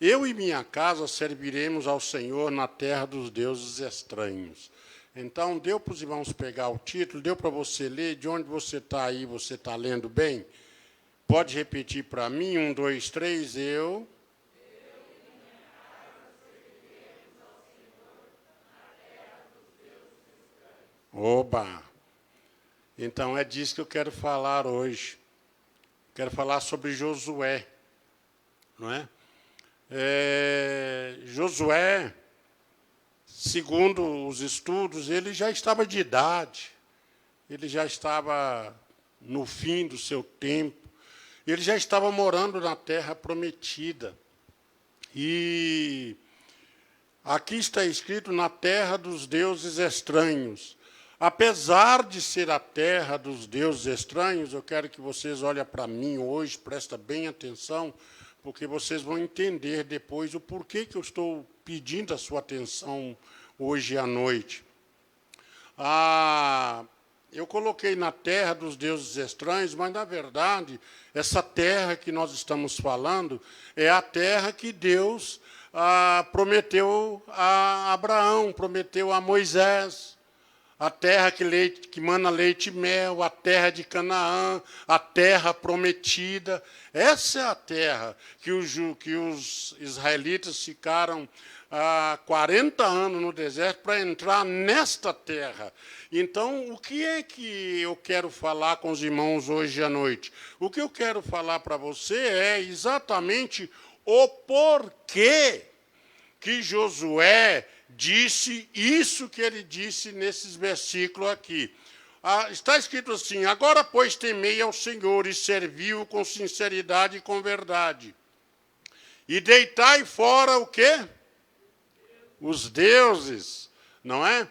Eu e minha casa serviremos ao Senhor na terra dos deuses estranhos. Então, deu para os irmãos pegar o título, deu para você ler, de onde você está aí, você está lendo bem? Pode repetir para mim, 1, 2, 3, eu... Oba! Então, é disso que eu quero falar hoje. Quero falar sobre Josué, não é? Josué, segundo os estudos, ele já estava de idade, ele já estava no fim do seu tempo, ele já estava morando na terra prometida. E aqui está escrito na terra dos deuses estranhos. Apesar de ser a terra dos deuses estranhos, eu quero que vocês olhem para mim hoje, prestem bem atenção, porque vocês vão entender depois o porquê que eu estou pedindo a sua atenção hoje à noite. Eu coloquei na terra dos deuses estranhos, mas, na verdade, essa terra que nós estamos falando é a terra que Deus prometeu a Abraão, prometeu a Moisés. A terra que mana leite e mel, a terra de Canaã, a terra prometida. Essa é a terra que os israelitas ficaram 40 anos no deserto para entrar nesta terra. Então, o que é que eu quero falar com os irmãos hoje à noite? O que eu quero falar para você é exatamente o porquê que Josué disse isso que ele disse nesses versículos aqui. Está escrito assim: agora, pois, temei ao Senhor e servi-o com sinceridade e com verdade. E deitai fora o quê? Os deuses, não é?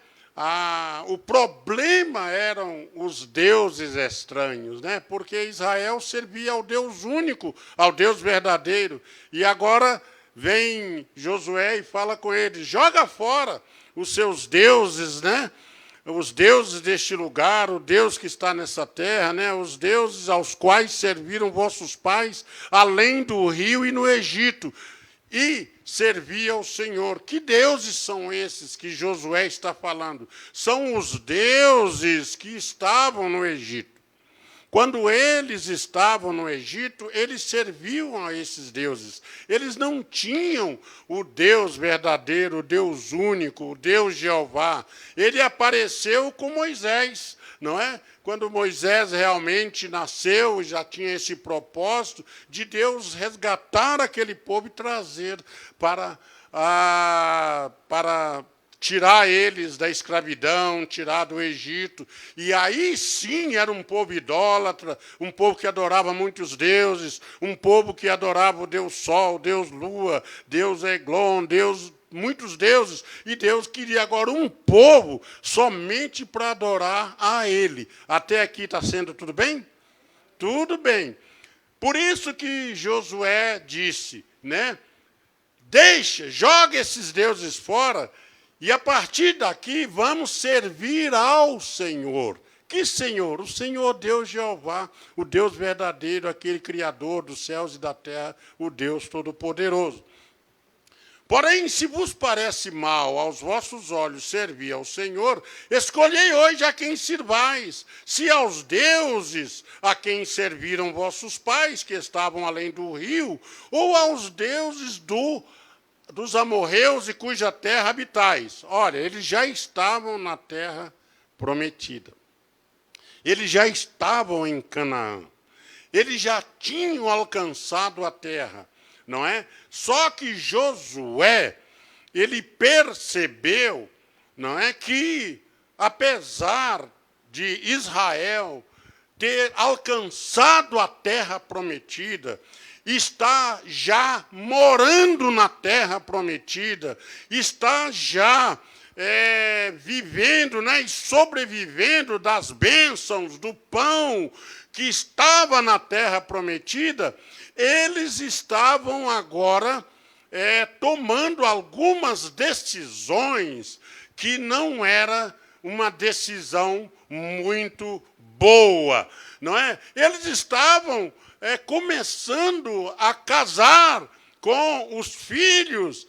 O problema eram os deuses estranhos, né? Porque Israel servia ao Deus único, ao Deus verdadeiro. E agora vem Josué e fala com ele: joga fora os seus deuses, né? Os deuses deste lugar, o Deus que está nessa terra, né? Os deuses aos quais serviram vossos pais, além do rio e no Egito, e servia ao Senhor. Que deuses são esses que Josué está falando? São os deuses que estavam no Egito. Quando eles estavam no Egito, eles serviam a esses deuses. Eles não tinham o Deus verdadeiro, o Deus único, o Deus Jeová. Ele apareceu com Moisés, não é? Quando Moisés realmente nasceu, já tinha esse propósito de Deus resgatar aquele povo e trazer para tirar eles da escravidão, tirar do Egito. E aí sim era um povo idólatra, um povo que adorava muitos deuses, um povo que adorava o Deus Sol, Deus Lua, Deus Eglon, muitos deuses. E Deus queria agora um povo somente para adorar a Ele. Até aqui está sendo tudo bem? Tudo bem. Por isso que Josué disse, né? Joga esses deuses fora, e a partir daqui vamos servir ao Senhor. Que Senhor? O Senhor Deus Jeová, o Deus verdadeiro, aquele Criador dos céus e da terra, o Deus Todo-Poderoso. Porém, se vos parece mal aos vossos olhos servir ao Senhor, escolhei hoje a quem sirvais, se aos deuses a quem serviram vossos pais, que estavam além do rio, ou aos deuses dos amorreus e cuja terra habitais. Olha, eles já estavam na terra prometida. Eles já estavam em Canaã. Eles já tinham alcançado a terra, não é? Só que Josué, ele percebeu, não é, que apesar de Israel ter alcançado a terra prometida, está já morando na terra prometida, está já vivendo, né, e sobrevivendo das bênçãos, do pão que estava na terra prometida, eles estavam agora tomando algumas decisões que não era uma decisão muito boa, não é? Eles estavam começando a casar com os filhos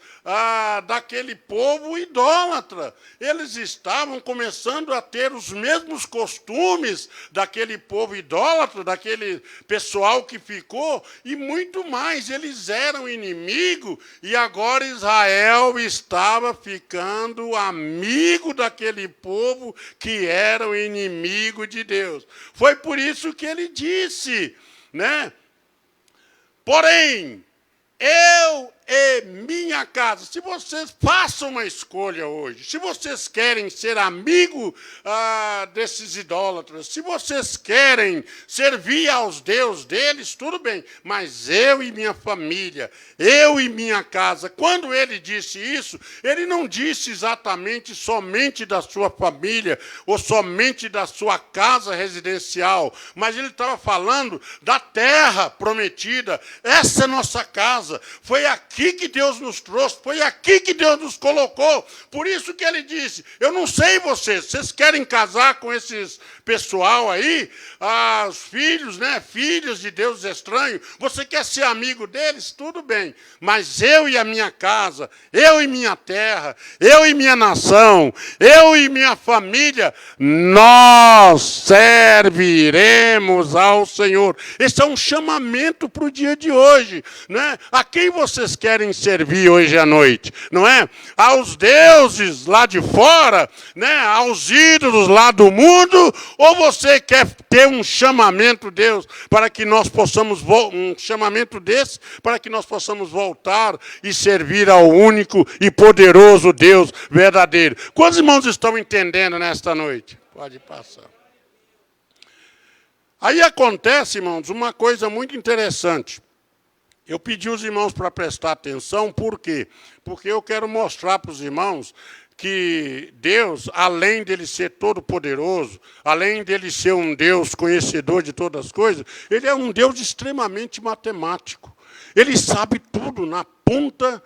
daquele povo idólatra. Eles estavam começando a ter os mesmos costumes daquele povo idólatra, daquele pessoal que ficou, e muito mais. Eles eram inimigo, e agora Israel estava ficando amigo daquele povo que era o inimigo de Deus. Foi por isso que ele disse, né? Porém, eu e minha casa, se vocês façam uma escolha hoje, se vocês querem ser amigo desses idólatras, se vocês querem servir aos deuses deles, tudo bem, mas eu e minha família, eu e minha casa, quando ele disse isso, ele não disse exatamente somente da sua família ou somente da sua casa residencial, mas ele estava falando da terra prometida. Essa é nossa casa, foi aqui que Deus nos trouxe, foi aqui que Deus nos colocou. Por isso que ele disse, eu não sei vocês querem casar com esses pessoal aí, os filhos, né, filhos de deuses estranhos, você quer ser amigo deles? Tudo bem, mas eu e a minha casa, eu e minha terra, eu e minha nação, eu e minha família, nós serviremos ao Senhor. Esse é um chamamento para o dia de hoje, né? A quem vocês querem servir hoje à noite, não é? Aos deuses lá de fora, né? Aos ídolos lá do mundo, ou você quer ter um chamamento, Deus, para que nós possamos, um chamamento desse, para que nós possamos voltar e servir ao único e poderoso Deus verdadeiro. Quantos irmãos estão entendendo nesta noite? Pode passar. Aí acontece, irmãos, uma coisa muito interessante. Eu pedi aos irmãos para prestar atenção, por quê? Porque eu quero mostrar para os irmãos que Deus, além dele ser todo-poderoso, além dele ser um Deus conhecedor de todas as coisas, ele é um Deus extremamente matemático. Ele sabe tudo na ponta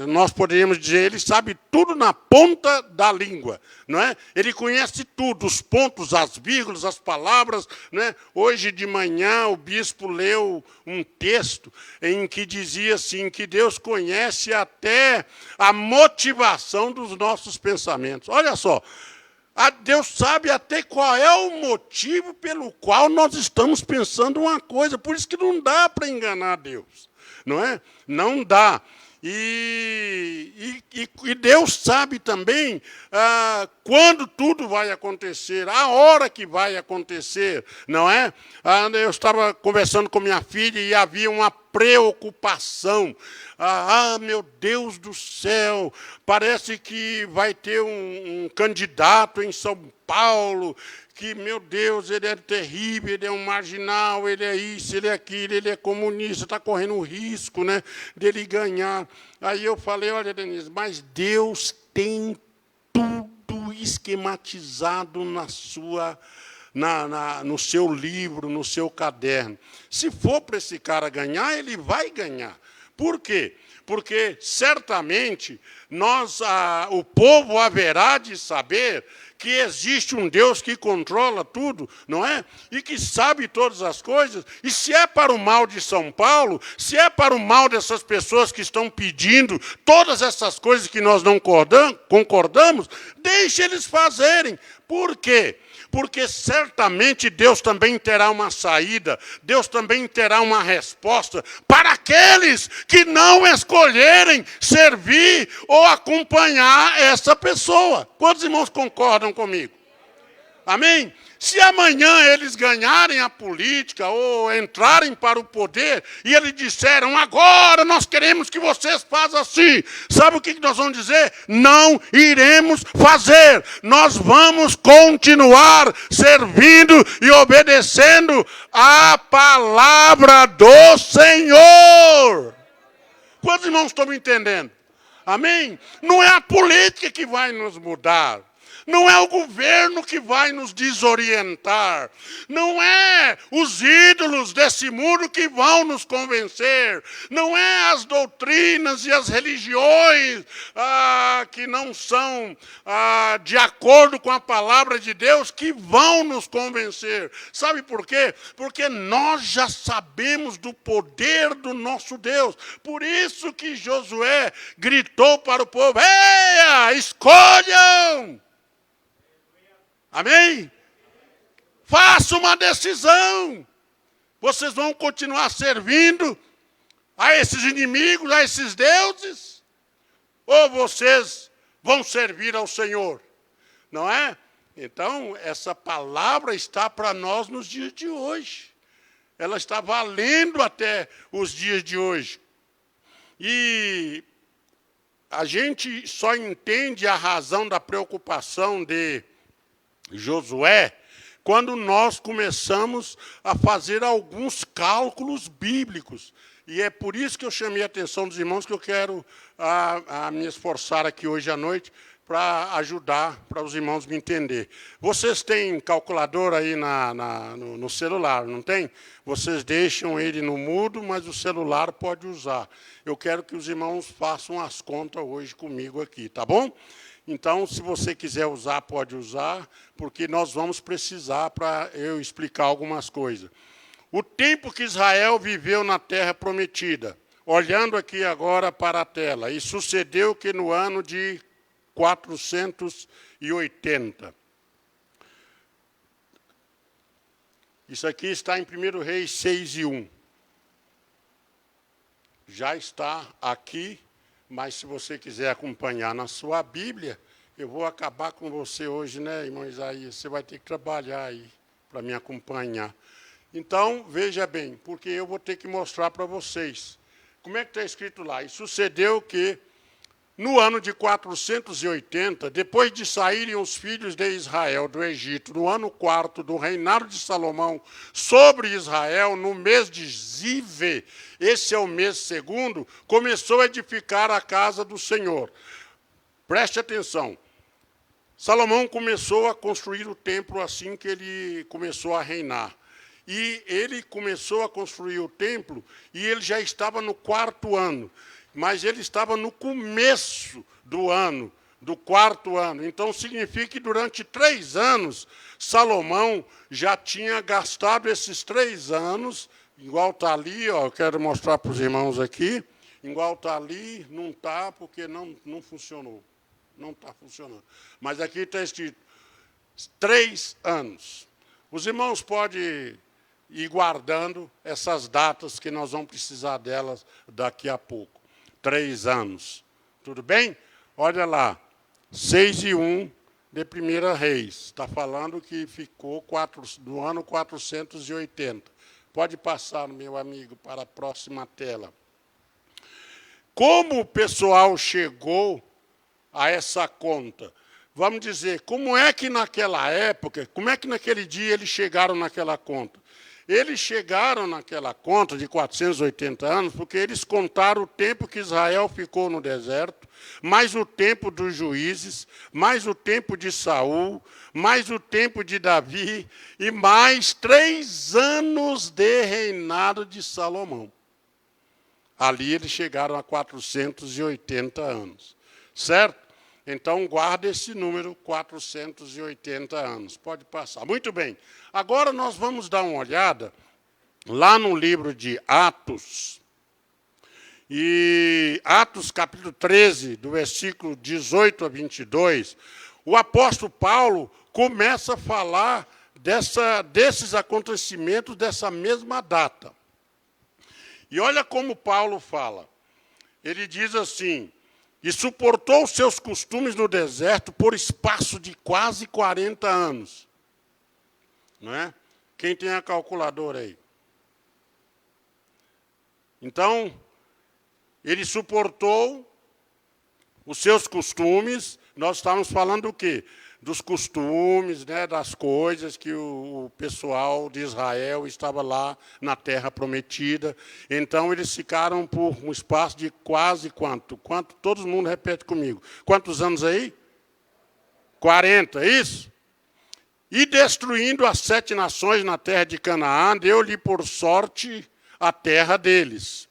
nós poderíamos dizer, ele sabe tudo na ponta da língua, não é? Ele conhece tudo, os pontos, as vírgulas, as palavras, não é? Hoje de manhã o bispo leu um texto em que dizia assim, que Deus conhece até a motivação dos nossos pensamentos. Olha só, Deus sabe até qual é o motivo pelo qual nós estamos pensando uma coisa, por isso que não dá para enganar Deus. Não é? Não dá. E Deus sabe também quando tudo vai acontecer, a hora que vai acontecer, não é? Eu estava conversando com minha filha e havia uma preocupação. Meu Deus do céu, parece que vai ter um candidato em São Paulo, que, meu Deus, ele é terrível, ele é um marginal, ele é isso, ele é aquilo, ele é comunista, está correndo um risco, né, dele ganhar. Aí eu falei, olha, Denise, mas Deus tem tudo esquematizado no seu livro, no seu caderno. Se for para esse cara ganhar, ele vai ganhar. Por quê? Porque, certamente, o povo haverá de saber que existe um Deus que controla tudo, não é? E que sabe todas as coisas. E se é para o mal de São Paulo, se é para o mal dessas pessoas que estão pedindo todas essas coisas que nós não concordamos, deixe eles fazerem. Por quê? Porque certamente Deus também terá uma saída, Deus também terá uma resposta para aqueles que não escolherem servir ou acompanhar essa pessoa. Quantos irmãos concordam comigo? Amém? Se amanhã eles ganharem a política ou entrarem para o poder e eles disseram, agora nós queremos que vocês façam assim, sabe o que nós vamos dizer? Não iremos fazer. Nós vamos continuar servindo e obedecendo a palavra do Senhor. Quantos irmãos estão me entendendo? Amém? Não é a política que vai nos mudar. Não é o governo que vai nos desorientar. Não é os ídolos desse mundo que vão nos convencer. Não é as doutrinas e as religiões que não são de acordo com a palavra de Deus que vão nos convencer. Sabe por quê? Porque nós já sabemos do poder do nosso Deus. Por isso que Josué gritou para o povo: eia, escolham! Amém? Faça uma decisão. Vocês vão continuar servindo a esses inimigos, a esses deuses? Ou vocês vão servir ao Senhor? Não é? Então, essa palavra está para nós nos dias de hoje. Ela está valendo até os dias de hoje. E a gente só entende a razão da preocupação de Josué quando nós começamos a fazer alguns cálculos bíblicos. E é por isso que eu chamei a atenção dos irmãos, que eu quero me esforçar aqui hoje à noite para ajudar, para os irmãos me entender. Vocês têm calculador aí no celular, não tem? Vocês deixam ele no mudo, mas o celular pode usar. Eu quero que os irmãos façam as contas hoje comigo aqui, tá bom? Então, se você quiser usar, pode usar, porque nós vamos precisar para eu explicar algumas coisas. O tempo que Israel viveu na terra prometida, olhando aqui agora para a tela, e sucedeu que no ano de 480. Isso aqui está em 1 Reis 6:1. Já está aqui. Mas se você quiser acompanhar na sua Bíblia, eu vou acabar com você hoje, né, irmão Isaías? Você vai ter que trabalhar aí para me acompanhar. Então, veja bem, porque eu vou ter que mostrar para vocês. Como é que está escrito lá? E sucedeu que, no ano de 480, depois de saírem os filhos de Israel do Egito, no ano 4º do reinado de Salomão sobre Israel, no mês de Zive, esse é o mês segundo, começou a edificar a casa do Senhor. Preste atenção. Salomão começou a construir o templo assim que ele começou a reinar. E ele começou a construir o templo e ele já estava no 4º ano. Mas ele estava no começo do ano, do 4º ano. Então, significa que durante 3 anos, Salomão já tinha gastado esses 3 anos, igual está ali, ó, eu quero mostrar para os irmãos aqui, igual está ali, não está, porque não funcionou. Não está funcionando. Mas aqui está escrito 3 anos. Os irmãos podem ir guardando essas datas, que nós vamos precisar delas daqui a pouco. 3 anos. Tudo bem? Olha lá. 6:1 de 1 Reis. Está falando que ficou do ano 480. Pode passar, meu amigo, para a próxima tela. Como o pessoal chegou a essa conta? Vamos dizer, como é que naquela época, como é que naquele dia eles chegaram naquela conta? Eles chegaram naquela conta de 480 anos porque eles contaram o tempo que Israel ficou no deserto, mais o tempo dos juízes, mais o tempo de Saul, mais o tempo de Davi e mais 3 anos de reinado de Salomão. Ali eles chegaram a 480 anos, certo? Então, guarda esse número, 480 anos. Pode passar. Muito bem. Agora nós vamos dar uma olhada lá no livro de Atos. E Atos, capítulo 13, do versículo 18 a 22, o apóstolo Paulo começa a falar desses acontecimentos dessa mesma data. E olha como Paulo fala. Ele diz assim: e suportou os seus costumes no deserto por espaço de quase 40 anos. Não é? Quem tem a calculadora aí? Então, ele suportou os seus costumes. Nós estamos falando do quê? Dos costumes, né, das coisas que o pessoal de Israel estava lá na terra prometida. Então, eles ficaram por um espaço de quase quanto? Todo mundo repete comigo. Quantos anos aí? 40, isso? E destruindo as 7 nações na terra de Canaã, deu-lhe por sorte a terra deles.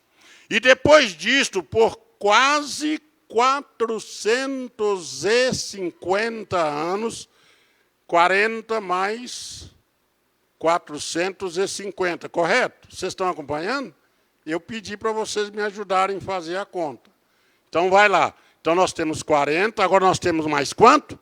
E depois disto, por quase 450 anos, 40 mais 450, correto? Vocês estão acompanhando? Eu pedi para vocês me ajudarem a fazer a conta. Então, vai lá. Então, nós temos 40, agora nós temos mais quanto?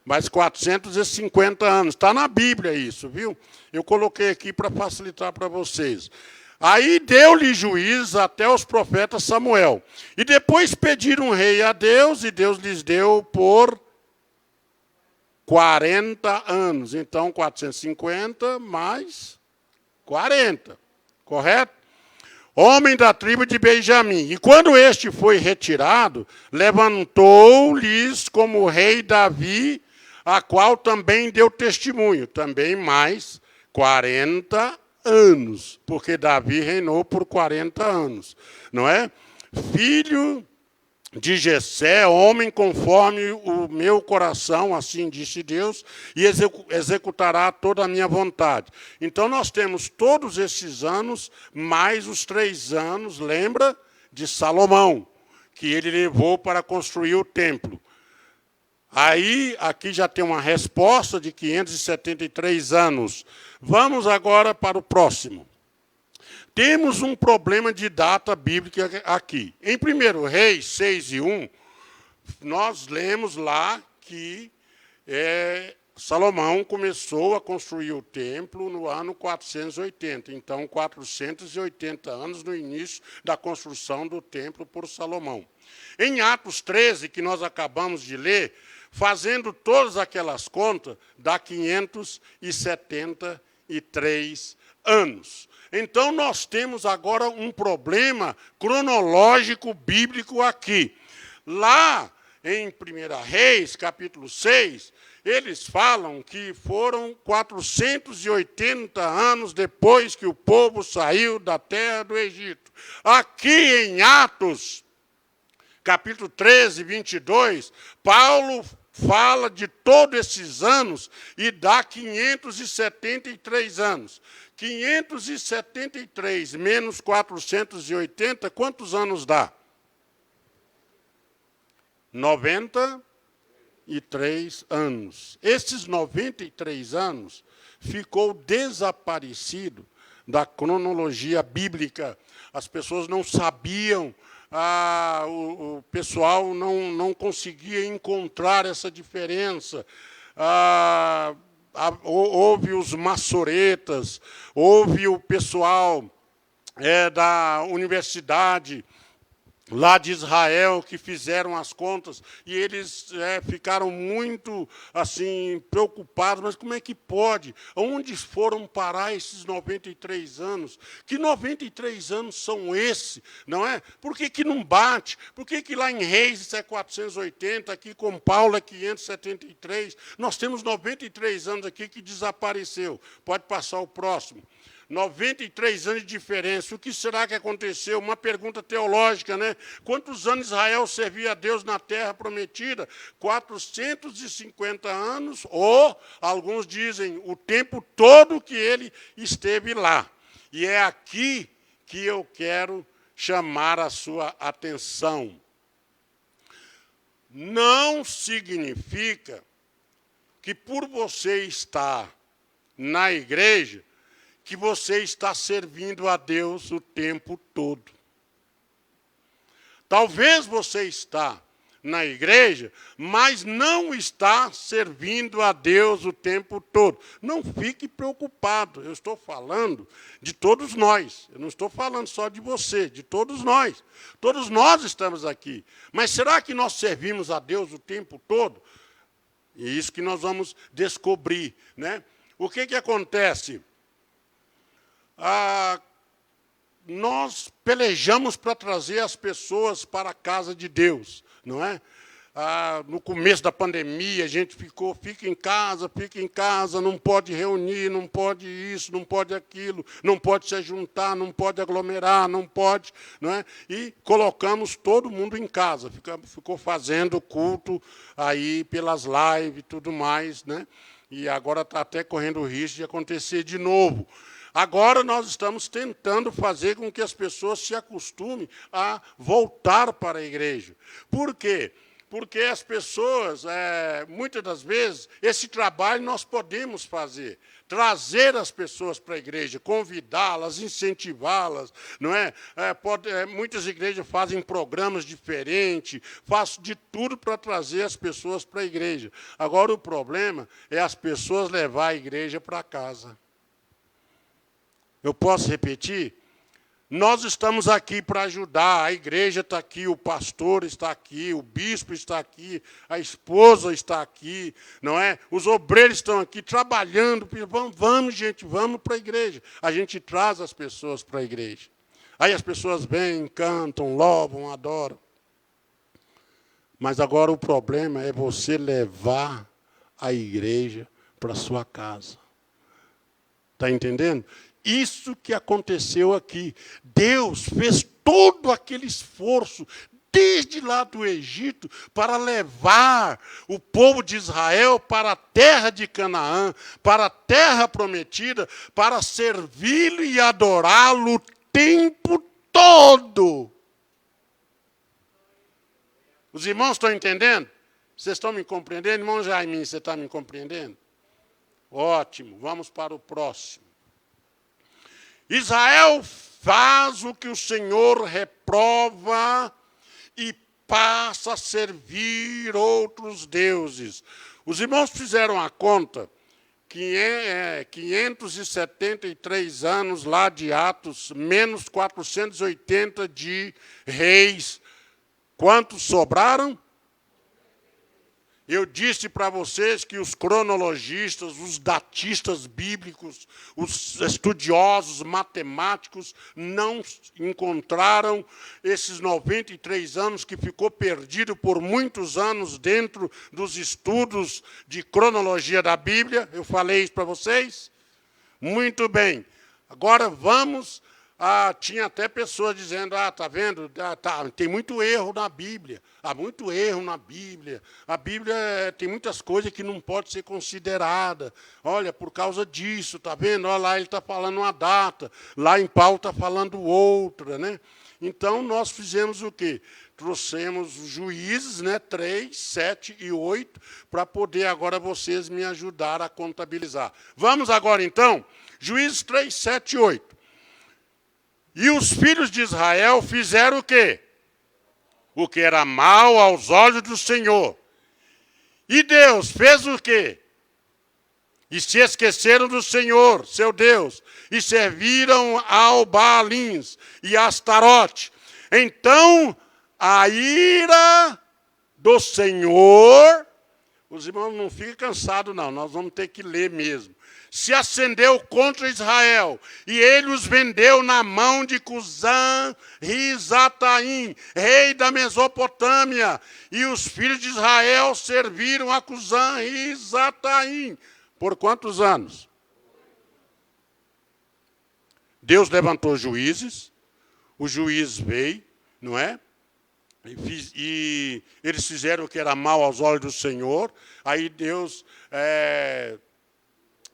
Mais 450 anos. Está na Bíblia isso, viu? Eu coloquei aqui para facilitar para vocês. Aí deu-lhe juiz até os profetas Samuel. E depois pediram um rei a Deus, e Deus lhes deu por 40 anos. Então, 450 mais 40. Correto? Homem da tribo de Benjamim. E quando este foi retirado, levantou-lhes como rei Davi, a qual também deu testemunho. Também mais 40 anos, porque Davi reinou por 40 anos, não é? Filho de Jessé, homem conforme o meu coração, assim disse Deus, e executará toda a minha vontade. Então, nós temos todos esses anos, mais os 3 anos, lembra, de Salomão, que ele levou para construir o templo. Aí, aqui já tem uma resposta de 573 anos. Vamos agora para o próximo. Temos um problema de data bíblica aqui. Em 1 Reis 6:1, nós lemos lá que Salomão começou a construir o templo no ano 480. Então, 480 anos no início da construção do templo por Salomão. Em Atos 13, que nós acabamos de ler, fazendo todas aquelas contas, dá 573 anos. Então, nós temos agora um problema cronológico bíblico aqui. Lá, em 1 Reis, capítulo 6, eles falam que foram 480 anos depois que o povo saiu da terra do Egito. Aqui em Atos, capítulo 13, 22, Paulo fala de todos esses anos e dá 573 anos. 573 menos 480, quantos anos dá? 93 anos. Esses 93 anos ficou desaparecido da cronologia bíblica. As pessoas não sabiam, o pessoal não conseguia encontrar essa diferença. Houve os maçoretas, houve o pessoal da universidade lá de Israel que fizeram as contas e eles ficaram muito assim preocupados, mas como é que pode? Onde foram parar esses 93 anos? Que 93 anos são esses, não é? Por que não bate? Por que lá em Reis isso é 480, aqui com Paulo é 573? Nós temos 93 anos aqui que desapareceu. Pode passar o próximo. 93 anos de diferença. O que será que aconteceu? Uma pergunta teológica, né? Quantos anos Israel servia a Deus na terra prometida? 450 anos, ou, alguns dizem, o tempo todo que ele esteve lá. E é aqui que eu quero chamar a sua atenção. Não significa que por você estar na igreja, que você está servindo a Deus o tempo todo. Talvez você está na igreja, mas não está servindo a Deus o tempo todo. Não fique preocupado, eu estou falando de todos nós. Eu não estou falando só de você, de todos nós. Todos nós estamos aqui. Mas será que nós servimos a Deus o tempo todo? É isso que nós vamos descobrir, né? O que acontece? Nós pelejamos para trazer as pessoas para a casa de Deus, não é? no começo da pandemia, a gente fica em casa, não pode reunir, não pode isso, não pode aquilo, não pode se juntar, não pode aglomerar, não pode, não é? E colocamos todo mundo em casa, ficou fazendo culto aí pelas lives e tudo mais, né? E agora está até correndo o risco de acontecer de novo. Agora nós estamos tentando fazer com que as pessoas se acostumem a voltar para a igreja. Por quê? Porque as pessoas, muitas das vezes, esse trabalho nós podemos fazer. Trazer as pessoas para a igreja, convidá-las, incentivá-las, não é? Muitas igrejas fazem programas diferentes, fazem de tudo para trazer as pessoas para a igreja. Agora, o problema é as pessoas levar a igreja para casa. Eu posso repetir? Nós estamos aqui para ajudar, a igreja está aqui, o pastor está aqui, o bispo está aqui, a esposa está aqui, não é? Os obreiros estão aqui trabalhando, vamos, gente, vamos para a igreja. A gente traz as pessoas para a igreja. Aí as pessoas vêm, cantam, louvam, adoram. Mas agora o problema é você levar a igreja para a sua casa. Está entendendo? Isso que aconteceu aqui. Deus fez todo aquele esforço, desde lá do Egito, para levar o povo de Israel para a terra de Canaã, para a terra prometida, para servi-lo e adorá-lo o tempo todo. Os irmãos estão entendendo? Vocês estão me compreendendo? Irmão Jaiminho, você está me compreendendo? Ótimo, vamos para o próximo. Israel faz o que o Senhor reprova e passa a servir outros deuses. Os irmãos fizeram a conta, 573 anos lá de Atos, menos 480 de Reis. Quantos sobraram? Eu disse para vocês que os cronologistas, os datistas bíblicos, os estudiosos matemáticos não encontraram esses 93 anos que ficou perdido por muitos anos dentro dos estudos de cronologia da Bíblia. Eu falei isso para vocês? Muito bem. Agora vamos... tinha até pessoas dizendo, está vendo, tem muito erro na Bíblia. Há muito erro na Bíblia. A Bíblia tem muitas coisas que não pode ser considerada. Olha, por causa disso, está vendo? Olha lá, ele está falando uma data. Lá em Paulo está falando outra, né? Então, nós fizemos o quê? Trouxemos Juízes, né, 3, 7 e 8, para poder agora vocês me ajudar a contabilizar. Vamos agora, então? Juízes 3, 7 e 8. E os filhos de Israel fizeram o quê? O que era mal aos olhos do Senhor. E Deus fez o quê? E se esqueceram do Senhor, seu Deus, e serviram ao Baalins e a Astarote. Então, a ira do Senhor... Os irmãos não fiquem cansados, não. Nós vamos ter que ler mesmo. Se acendeu contra Israel, e ele os vendeu na mão de Cusã-Risataim, rei da Mesopotâmia. E os filhos de Israel serviram a Cusã-Risataim. Por quantos anos? Deus levantou juízes, o juiz veio, não é? E eles fizeram o que era mal aos olhos do Senhor. Aí Deus...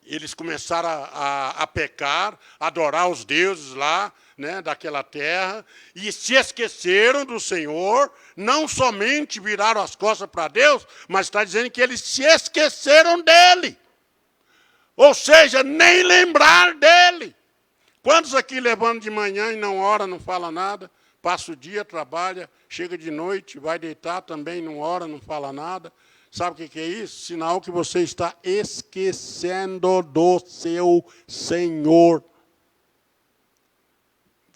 eles começaram a pecar, a adorar os deuses lá, né, daquela terra, e se esqueceram do Senhor, não somente viraram as costas para Deus, mas está dizendo que eles se esqueceram dele. Ou seja, nem lembrar dele. Quantos aqui levantam de manhã e não ora, não fala nada, passa o dia, trabalha, chega de noite, vai deitar também, não ora, não fala nada? Sabe o que é isso? Sinal que você está esquecendo do seu Senhor.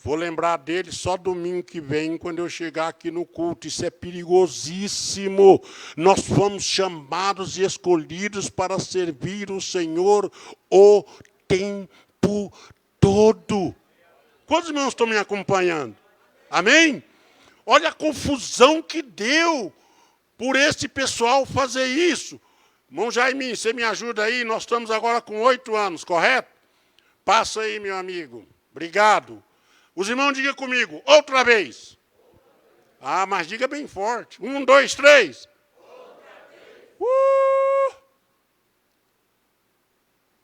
Vou lembrar dele só domingo que vem, quando eu chegar aqui no culto. Isso é perigosíssimo. Nós fomos chamados e escolhidos para servir o Senhor o tempo todo. Quantos irmãos estão me acompanhando? Amém? Olha a confusão que deu. por esse pessoal fazer isso. Irmão Jaiminho, você me ajuda aí? Nós estamos agora com 8 anos, correto? Passa aí, meu amigo. Obrigado. Os irmãos, digam comigo, outra vez. Ah, mas diga bem forte. 1, 2, 3.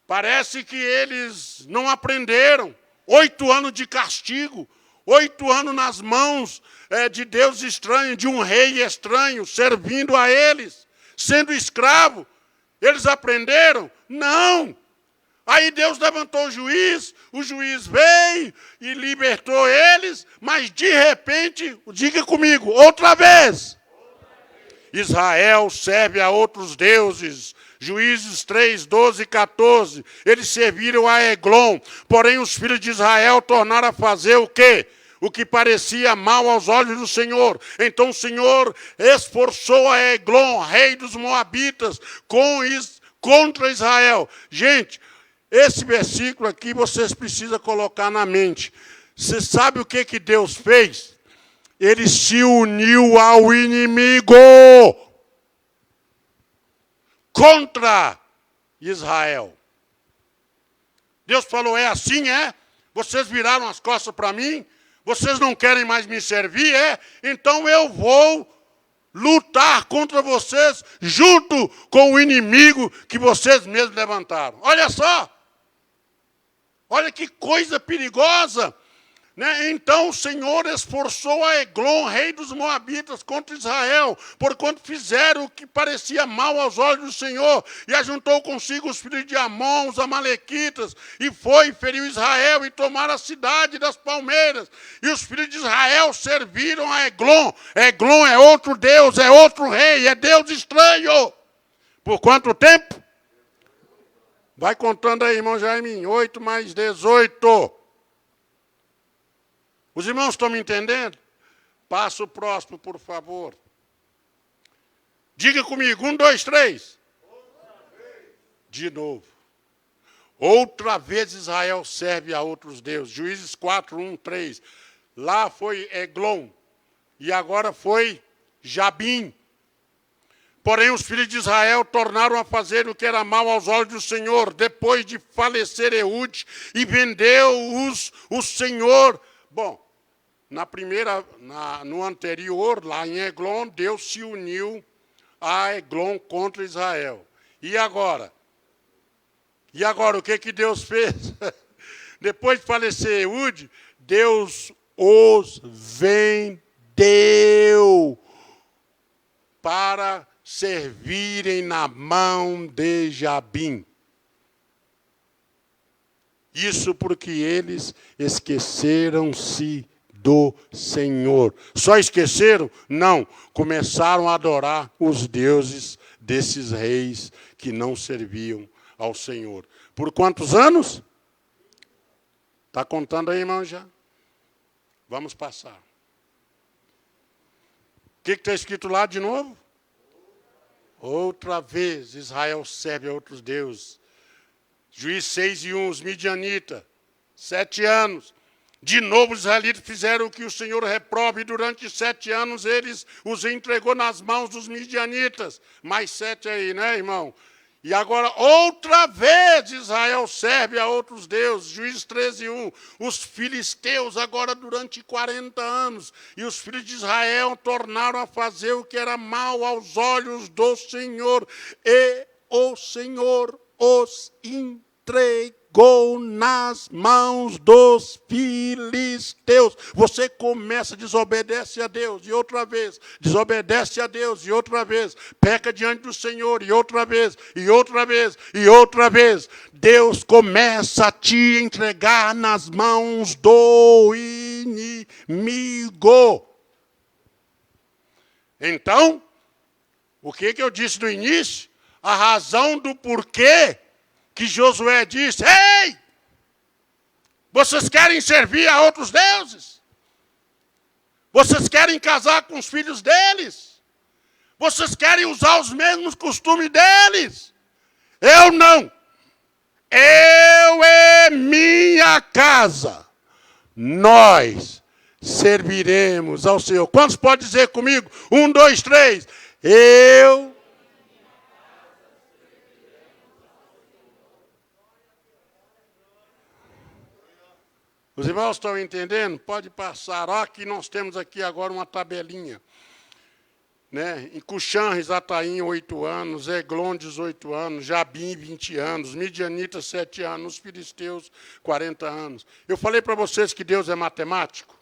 Parece que eles não aprenderam. 8 anos de castigo. 8 anos nas mãos de Deus estranho, de um rei estranho, servindo a eles, sendo escravo. Eles aprenderam? Não. Aí Deus levantou o juiz veio e libertou eles, mas de repente, diga comigo, outra vez. Israel serve a outros deuses. Juízes 3, 12 e 14. Eles serviram a Eglon, porém os filhos de Israel tornaram a fazer o quê? O que parecia mal aos olhos do Senhor. Então o Senhor esforçou a Eglon, rei dos Moabitas, contra Israel. Gente, esse versículo aqui vocês precisam colocar na mente. Você sabe o que Deus fez? Ele se uniu ao inimigo contra Israel. Deus falou, é assim, é? Vocês viraram as costas para mim? Vocês não querem mais me servir, é? Então eu vou lutar contra vocês junto com o inimigo que vocês mesmos levantaram. Olha só! Olha que coisa perigosa! Né? Então o Senhor esforçou a Eglon, rei dos Moabitas, contra Israel, porquanto fizeram o que parecia mal aos olhos do Senhor, e ajuntou consigo os filhos de Amon, os amalequitas, e foi e feriu Israel, e tomaram a cidade das palmeiras. E os filhos de Israel serviram a Eglon. Eglon é outro Deus, é outro rei, é Deus estranho. Por quanto tempo? Vai contando aí, irmão Jaiminho. 8 mais 18. Os irmãos estão me entendendo? Passa o próximo, por favor. Diga comigo, 1, 2, 3. De novo. Outra vez Israel serve a outros deuses. Juízes 4, 1, 3. Lá foi Eglon. E agora foi Jabim. Porém, os filhos de Israel tornaram a fazer o que era mal aos olhos do Senhor, depois de falecer Eude, e vendeu-os o Senhor. Bom, no anterior, lá em Eglon, Deus se uniu a Eglon contra Israel. E agora? E agora, o que Deus fez? Depois de falecer Eude, Deus os vendeu para servirem na mão de Jabim. Isso porque eles esqueceram-se do Senhor. Só esqueceram? Não. Começaram a adorar os deuses desses reis que não serviam ao Senhor. Por quantos anos? Está contando aí, irmão, já? Vamos passar. O que está escrito lá de novo? Outra vez Israel serve a outros deuses. Juízes 6 e 1, os midianitas, 7 anos. De novo os israelitas fizeram o que o Senhor reprova, e durante 7 anos eles os entregou nas mãos dos midianitas. Mais 7 aí, né, irmão? E agora, outra vez, Israel serve a outros deuses. Juízes 13, 1. Os filisteus, agora durante 40 anos. E os filhos de Israel tornaram a fazer o que era mal aos olhos do Senhor. E o Senhor os entregou nas mãos dos filisteus. Você começa, desobedece a Deus, e outra vez, desobedece a Deus, e outra vez, peca diante do Senhor, e outra vez, e outra vez, e outra vez. Deus começa a te entregar nas mãos do inimigo. Então, o que eu disse no início? A razão do porquê que Josué disse, ei, vocês querem servir a outros deuses? Vocês querem casar com os filhos deles? Vocês querem usar os mesmos costumes deles? Eu não. Eu e minha casa, nós serviremos ao Senhor. Quantos podem dizer comigo? 1, 2, 3. Eu. Os irmãos estão entendendo? Pode passar. Ó, aqui nós temos aqui agora uma tabelinha. Né? Em Cuxã, Risataim, 8 anos, Eglon, 18 anos, Jabim, 20 anos, Midianita, 7 anos, os filisteus, 40 anos. Eu falei para vocês que Deus é matemático,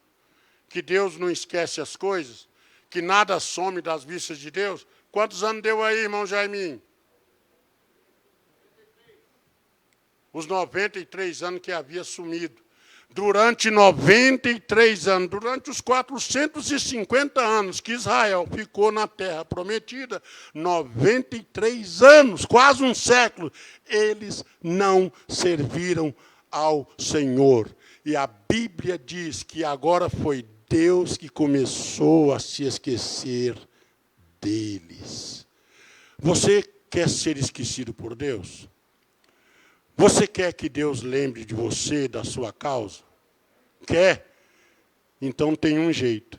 que Deus não esquece as coisas, que nada some das vistas de Deus. Quantos anos deu aí, irmão Jaiminho? Os 93 anos que havia sumido. Durante 93 anos, durante os 450 anos que Israel ficou na terra prometida, 93 anos, quase um século, eles não serviram ao Senhor. E a Bíblia diz que agora foi Deus que começou a se esquecer deles. Você quer ser esquecido por Deus? Você quer que Deus lembre de você, da sua causa? Quer? Então tem um jeito.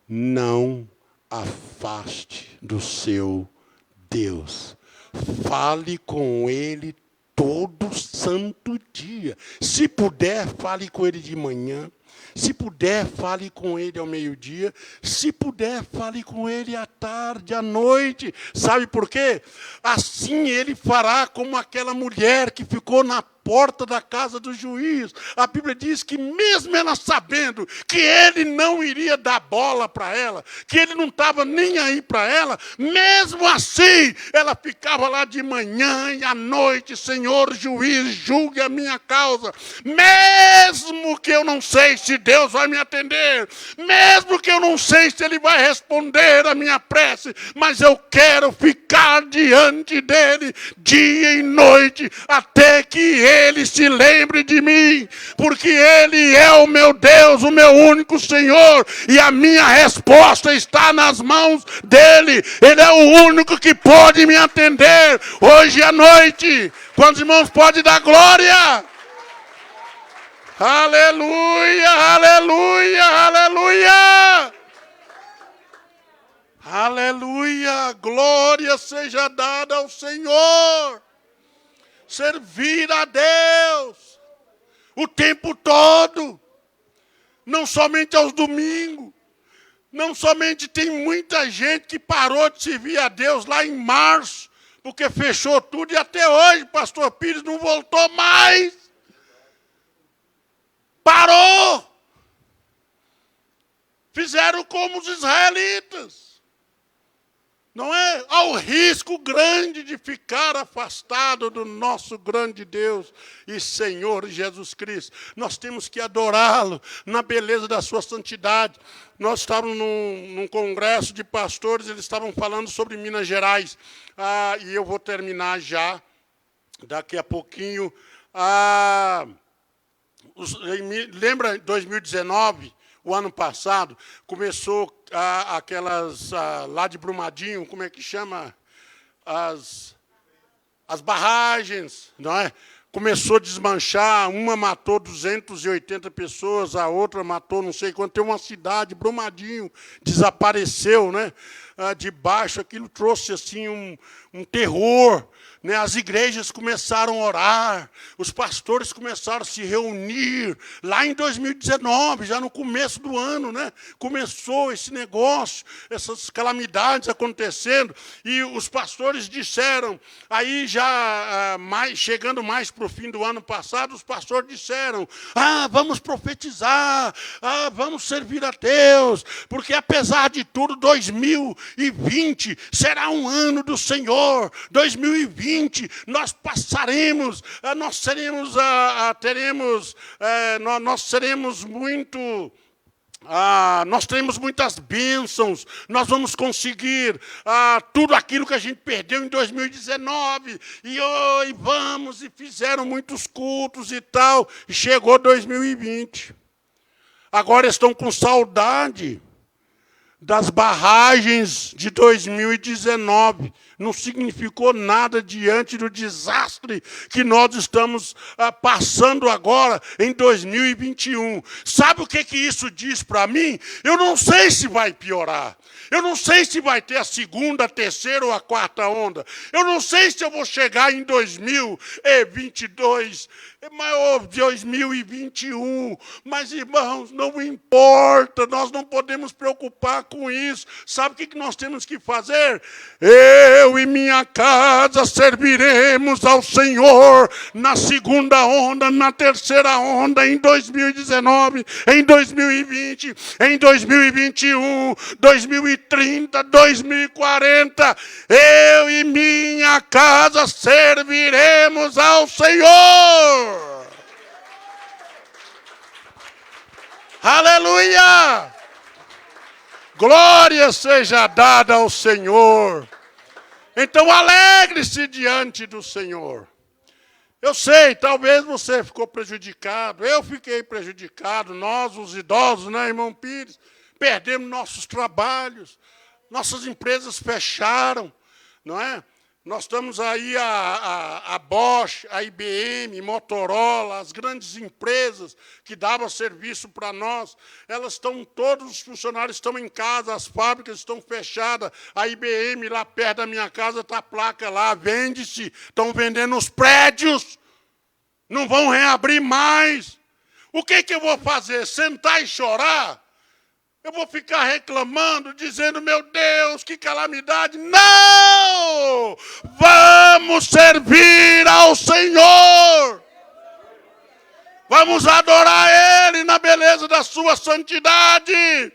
Não afaste do seu Deus. Fale com Ele todo santo dia. Se puder, fale com Ele de manhã. Se puder, fale com Ele ao meio-dia. Se puder, fale com Ele à tarde, à noite. Sabe por quê? Assim Ele fará como aquela mulher que ficou na porta da casa do juiz. A Bíblia diz que mesmo ela sabendo que ele não iria dar bola para ela, que ele não estava nem aí para ela, mesmo assim, ela ficava lá de manhã e à noite, Senhor juiz, julgue a minha causa, mesmo que eu não sei se Deus vai me atender, mesmo que eu não sei se Ele vai responder a minha prece, mas eu quero ficar diante dEle dia e noite, até que Ele se lembre de mim, porque Ele é o meu Deus, o meu único Senhor, e a minha resposta está nas mãos dEle. Ele é o único que pode me atender hoje à noite. Quantos irmãos podem dar glória? Aleluia, aleluia, aleluia! Aleluia, glória seja dada ao Senhor. Servir a Deus o tempo todo, não somente aos domingos, não somente tem muita gente que parou de servir a Deus lá em março, porque fechou tudo e até hoje, pastor Pires não voltou mais. Parou. Fizeram como os israelitas. Não é? Há o risco grande de ficar afastado do nosso grande Deus e Senhor Jesus Cristo. Nós temos que adorá-lo na beleza da sua santidade. Nós estávamos num congresso de pastores, eles estavam falando sobre Minas Gerais. E eu vou terminar já, daqui a pouquinho. Lembra 2019? O ano passado, começou aquelas, lá de Brumadinho, como é que chama? As barragens, não é? Começou a desmanchar, uma matou 280 pessoas, a outra matou não sei quanto. Tem uma cidade, Brumadinho, desapareceu, né? Debaixo, aquilo trouxe assim um terror. Né? As igrejas começaram a orar, os pastores começaram a se reunir. Lá em 2019, já no começo do ano, né? Começou esse negócio, essas calamidades acontecendo. E os pastores disseram, aí já chegando mais para o fim do ano passado, os pastores disseram, vamos profetizar, vamos servir a Deus, porque apesar de tudo, 2020 será um ano do Senhor. 2020 nós passaremos, nós seremos nós teremos muitas bênçãos, nós vamos conseguir tudo aquilo que a gente perdeu em 2019, e vamos, e fizeram muitos cultos e tal, e chegou 2020. Agora estão com saudade das barragens de 2019. Não significou nada diante do desastre que nós estamos passando agora em 2021. Sabe o que isso diz para mim? Eu não sei se vai piorar. Eu não sei se vai ter a segunda, a terceira ou a quarta onda. Eu não sei se eu vou chegar em 2022, ou 2021. Mas, irmãos, não importa. Nós não podemos preocupar com isso. Sabe o que nós temos que fazer? Eu e minha casa serviremos ao Senhor na segunda onda, na terceira onda, em 2019, em 2020, em 2021, 2030, 2040. Eu e minha casa serviremos ao Senhor. Aleluia! Glória seja dada ao Senhor. Então alegre-se diante do Senhor. Eu sei, talvez você ficou prejudicado, eu fiquei prejudicado, nós, os idosos, né, irmão Pires, perdemos nossos trabalhos, nossas empresas fecharam, não é? Nós estamos aí, a Bosch, a IBM, Motorola, as grandes empresas que davam serviço para nós, elas estão, todos os funcionários estão em casa, as fábricas estão fechadas, a IBM lá perto da minha casa está a placa lá, vende-se, estão vendendo os prédios, não vão reabrir mais. O que eu vou fazer? Sentar e chorar? Eu vou ficar reclamando, dizendo, meu Deus, que calamidade. Não! Vamos servir ao Senhor. Vamos adorar Ele na beleza da sua santidade.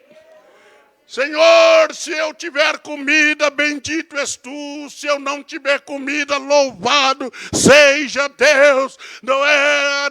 Senhor, se eu tiver comida, bendito és tu. Se eu não tiver comida, louvado seja Deus. Não é,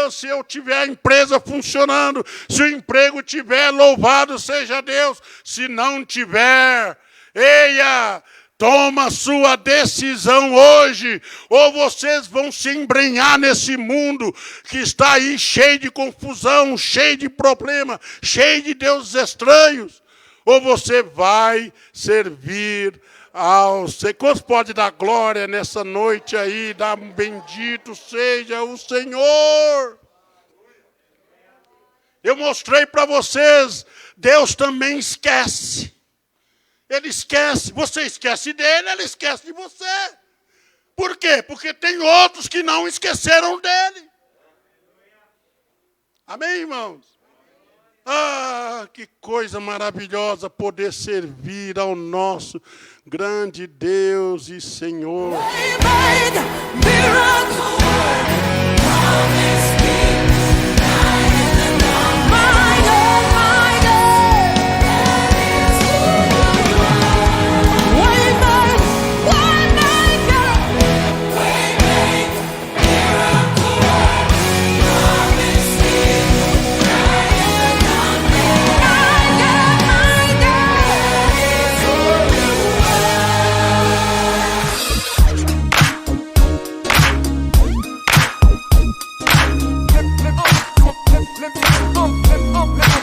se eu tiver a empresa funcionando, se o emprego tiver, louvado seja Deus. Se não tiver, eia, toma a sua decisão hoje, ou vocês vão se embrenhar nesse mundo que está aí cheio de confusão, cheio de problema, cheio de deuses estranhos. Ou você vai servir ao Senhor. Quantos pode dar glória nessa noite aí? Dar um bendito seja o Senhor. Eu mostrei para vocês, Deus também esquece. Ele esquece. Você esquece dele, ele esquece de você. Por quê? Porque tem outros que não esqueceram dele. Amém, irmãos? Ah, que coisa maravilhosa poder servir ao nosso grande Deus e Senhor. Let me